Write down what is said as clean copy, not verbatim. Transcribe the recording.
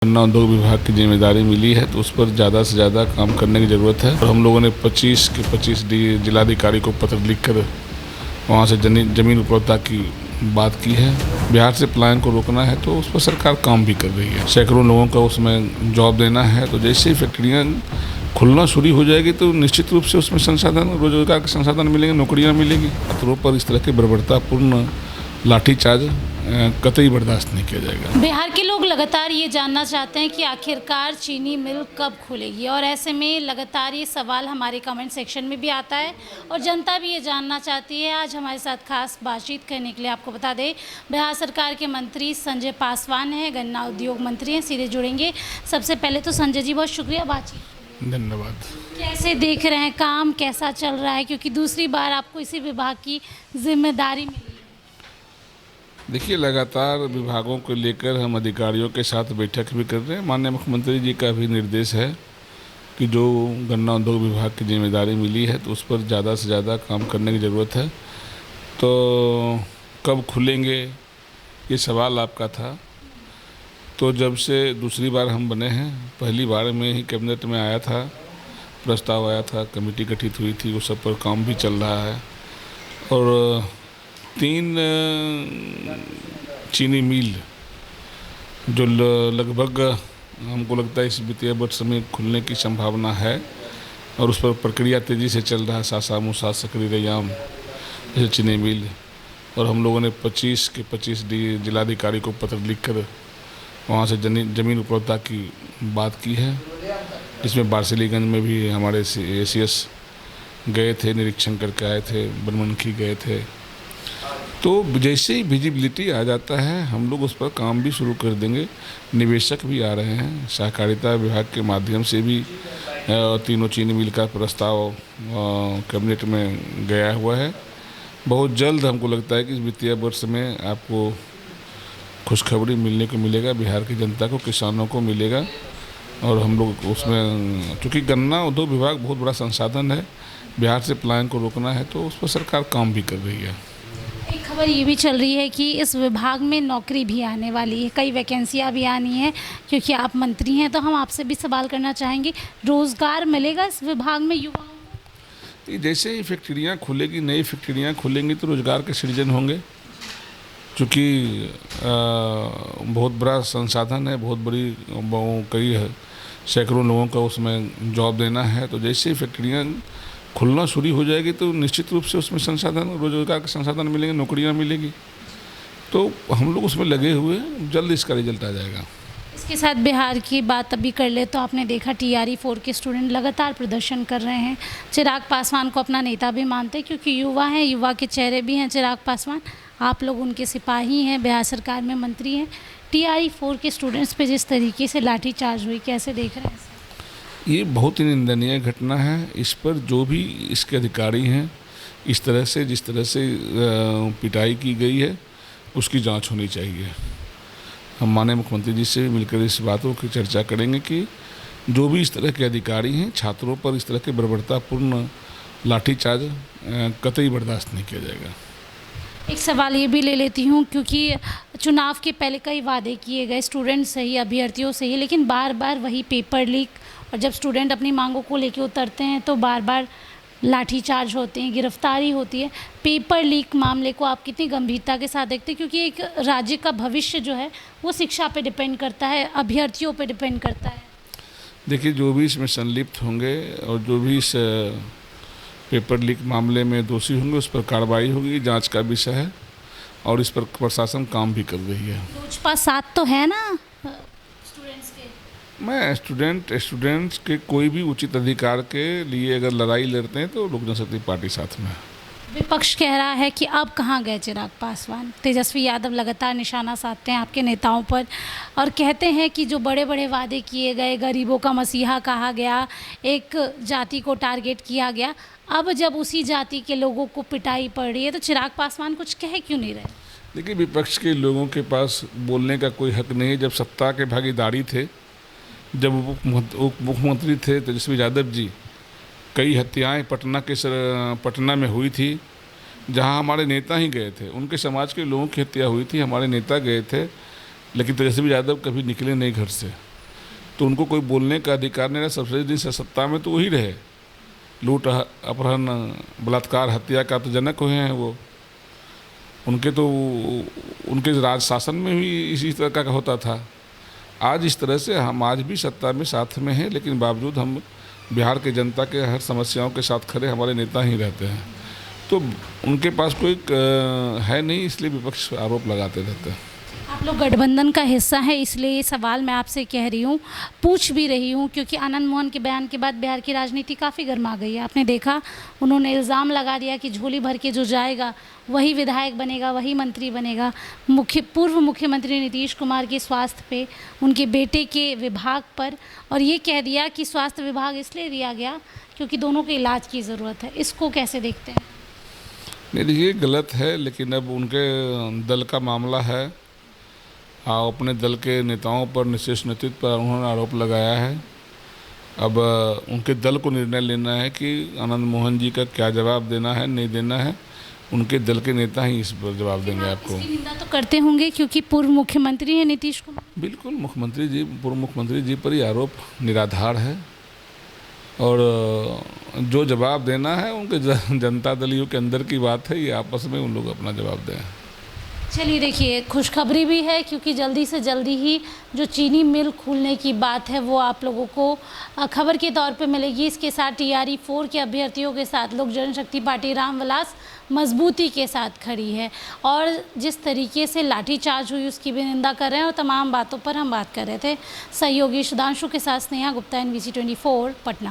गन्ना उद्योग विभाग की जिम्मेदारी मिली है तो उस पर ज़्यादा से ज़्यादा काम करने की ज़रूरत है और हम लोगों ने 25 के 25 जिलाधिकारी को पत्र लिखकर वहाँ से ज़मीन उपलब्धता की बात की है। बिहार से पलायन को रोकना है तो उस पर सरकार काम भी कर रही है। सैकड़ों लोगों का उसमें जॉब देना है, तो जैसे ही फैक्ट्रियाँ खुलना शुरू हो जाएगी तो निश्चित रूप से उसमें संसाधन, रोजगार के संसाधन मिलेंगे, नौकरियाँ मिलेंगी। छात्रों पर इस तरह के बर्बरतापूर्ण लाठीचार्ज कतई बर्दाश्त नहीं किया जाएगा। बिहार के लोग लगातार ये जानना चाहते हैं कि आखिरकार चीनी मिल कब खुलेगी, और ऐसे में लगातार ये सवाल हमारे कमेंट सेक्शन में भी आता है और जनता भी ये जानना चाहती है। आज हमारे साथ खास बातचीत करने के लिए आपको बता दें, बिहार सरकार के मंत्री संजय पासवान हैं, गन्ना उद्योग मंत्री हैं, सीधे जुड़ेंगे। सबसे पहले तो संजय जी बहुत शुक्रिया बातचीत। धन्यवाद। कैसे देख रहे हैं, काम कैसा चल रहा है, क्योंकि दूसरी बार आपको इसी विभाग की जिम्मेदारी मिली? देखिए, लगातार विभागों को लेकर हम अधिकारियों के साथ बैठक भी कर रहे हैं। माननीय मुख्यमंत्री जी का भी निर्देश है कि जो गन्ना उद्योग विभाग की जिम्मेदारी मिली है तो उस पर ज़्यादा से ज़्यादा काम करने की ज़रूरत है। तो कब खुलेंगे ये सवाल आपका था। तो जब से दूसरी बार हम बने हैं, पहली बार में ही कैबिनेट में आया था, प्रस्ताव आया था, कमेटी गठित हुई थी, वो सब पर काम भी चल रहा है। और 3 चीनी मिल जो लगभग हमको लगता है इस वित्तीय वर्ष में खुलने की संभावना है और उस पर प्रक्रिया तेज़ी से चल रहा है। सासा, मूसा, सकरी, रैयाम जैसे चीनी मिल, और हम लोगों ने 25 के 25 जिलाधिकारी को पत्र लिखकर वहाँ से ज़मीन उपलब्धता की बात की है, जिसमें बारसिलीगंज में भी हमारे ACS गए थे, निरीक्षण करके आए थे, बनमनखी गए थे। तो जैसे ही विजिबिलिटी आ जाता है हम लोग उस पर काम भी शुरू कर देंगे। निवेशक भी आ रहे हैं, सहकारिता विभाग के माध्यम से भी 3 चीनी मिल का प्रस्ताव कैबिनेट में गया हुआ है। बहुत जल्द हमको लगता है कि इस वित्तीय वर्ष में आपको खुशखबरी मिलने को मिलेगा, बिहार की जनता को, किसानों को मिलेगा। और हम लोग उसमें, चूँकि गन्ना उद्योग विभाग बहुत बड़ा संसाधन है, बिहार से पलायन को रोकना है तो उस पर सरकार काम भी कर रही है। एक खबर ये भी चल रही है कि इस विभाग में नौकरी भी आने वाली है, कई वैकेंसियां भी आनी है। क्योंकि आप मंत्री हैं तो हम आपसे भी सवाल करना चाहेंगे, रोज़गार मिलेगा इस विभाग में युवाओं को? जैसे ही फैक्ट्रियाँ खुलेगी, नई फैक्ट्रियाँ खुलेंगी तो रोज़गार के सृजन होंगे। चूँकि बहुत बड़ा संसाधन है, बहुत बड़ी कई सैकड़ों लोगों का उसमें जॉब देना है। तो जैसे ही फैक्ट्रियाँ खुलना शुरू हो जाएगी तो निश्चित रूप से उसमें संसाधन, रोजगार के संसाधन मिलेंगे, नौकरियां मिलेगी। तो हम लोग उसमें लगे हुए हैं, जल्द इसका रिजल्ट आ जाएगा। इसके साथ बिहार की बात अभी कर ले तो आपने देखा TRE 4 के स्टूडेंट लगातार प्रदर्शन कर रहे हैं। चिराग पासवान को अपना नेता भी मानते हैं क्योंकि युवा हैं, युवा के चेहरे भी हैं चिराग पासवान। आप लोग उनके सिपाही हैं, बिहार सरकार में मंत्री हैं। TRE 4 के स्टूडेंट्स पे जिस तरीके से लाठीचार्ज हुई, कैसे देख रहे हैं? ये बहुत ही निंदनीय घटना है। इस पर जो भी इसके अधिकारी हैं, इस तरह से जिस तरह से पिटाई की गई है उसकी जांच होनी चाहिए। हम माननीय मुख्यमंत्री जी से मिलकर इस बातों की चर्चा करेंगे कि जो भी इस तरह के अधिकारी हैं, छात्रों पर इस तरह के बर्बरतापूर्ण लाठीचार्ज कतई बर्दाश्त नहीं किया जाएगा। एक सवाल ये भी ले लेती हूँ, क्योंकि चुनाव के पहले कई वादे किए गए स्टूडेंट से ही, अभ्यर्थियों से ही, लेकिन बार बार वही पेपर लीक, और जब स्टूडेंट अपनी मांगों को लेकर उतरते हैं तो बार बार लाठीचार्ज होते हैं, गिरफ्तारी होती है। पेपर लीक मामले को आप कितनी गंभीरता के साथ देखते हैं, क्योंकि एक राज्य का भविष्य जो है वो शिक्षा पे डिपेंड करता है, अभ्यर्थियों पे डिपेंड करता है? देखिए, जो भी इसमें संलिप्त होंगे और जो भी इस पेपर लीक मामले में दोषी होंगे उस पर कार्रवाई होगी, जांच का विषय है और इस पर प्रशासन काम भी कर रही है। लोजपा साथ तो है ना स्टूडेंट्स के? मैं स्टूडेंट्स के कोई भी उचित अधिकार के लिए अगर लड़ाई लड़ते हैं तो लोक जनशक्ति पार्टी साथ में है। विपक्ष कह रहा है कि अब कहाँ गए चिराग पासवान? तेजस्वी यादव लगातार निशाना साधते हैं आपके नेताओं पर और कहते हैं कि जो बड़े बड़े वादे किए गए, गरीबों का मसीहा कहा गया, एक जाति को टारगेट किया गया, अब जब उसी जाति के लोगों को पिटाई पड़ रही है तो चिराग पासवान कुछ कह क्यों नहीं रहे? देखिए, विपक्ष के लोगों के पास बोलने का कोई हक नहीं है। जब सत्ता के भागीदारी थे, जब उप मुख्यमंत्री थे तेजस्वी यादव जी, कई हत्याएं पटना में हुई थी, जहां हमारे नेता ही गए थे। उनके समाज के लोगों की हत्या हुई थी, हमारे नेता गए थे, लेकिन तेजस्वी यादव कभी निकले नहीं घर से। तो उनको कोई बोलने का अधिकार नहीं रहा। सबसे दिन से सत्ता में तो वही रहे, लूट अपहरण बलात्कार हत्या का तो जनक हुए हैं वो। उनके तो उनके राज शासन में भी इसी तरह का होता था। आज इस तरह से हम आज भी सत्ता में साथ में हैं, लेकिन बावजूद हम बिहार के जनता के हर समस्याओं के साथ खड़े हमारे नेता ही रहते हैं। तो उनके पास कोई है नहीं, इसलिए विपक्ष आरोप लगाते रहते हैं। आप लोग गठबंधन का हिस्सा है, इसलिए ये सवाल मैं आपसे कह रही हूँ, पूछ भी रही हूँ, क्योंकि आनंद मोहन के बयान के बाद बिहार की राजनीति काफ़ी गर्मा गई है। आपने देखा, उन्होंने इल्ज़ाम लगा दिया कि झोली भर के जो जाएगा वही विधायक बनेगा, वही मंत्री बनेगा। पूर्व मुख्यमंत्री नीतीश कुमार के स्वास्थ्य पे, उनके बेटे के विभाग पर, और ये कह दिया कि स्वास्थ्य विभाग इसलिए दिया गया क्योंकि दोनों के इलाज की ज़रूरत है। इसको कैसे देखते हैं? नहीं, ये गलत है, लेकिन अब उनके दल का मामला है। अपने दल के नेताओं पर, निश्चित नेतृत्व पर उन्होंने आरोप लगाया है। अब उनके दल को निर्णय लेना है कि आनंद मोहन जी का क्या जवाब देना है, नहीं देना है। उनके दल के नेता ही इस पर जवाब देंगे आपको। इसकी निंदा तो करते होंगे क्योंकि पूर्व मुख्यमंत्री हैं नीतीश कुमार। बिल्कुल, पूर्व मुख्यमंत्री जी पर ही आरोप निराधार है, और जो जवाब देना है उनके जनता दलियों के अंदर की बात है, ये आपस में उन लोग अपना जवाब दें। चलिए देखिए, खुशखबरी भी है क्योंकि जल्दी से जल्दी ही जो चीनी मिल खुलने की बात है वो आप लोगों को खबर के तौर पे मिलेगी। इसके साथ TRE 4 के अभ्यर्थियों के साथ लोक जनशक्ति पार्टी रामविलास मजबूती के साथ खड़ी है, और जिस तरीके से लाठीचार्ज हुई उसकी भी निंदा कर रहे हैं, और तमाम बातों पर हम बात कर रहे थे। सहयोगी सुधांशु के साथ स्नेहा गुप्ता, NBC 24 पटना।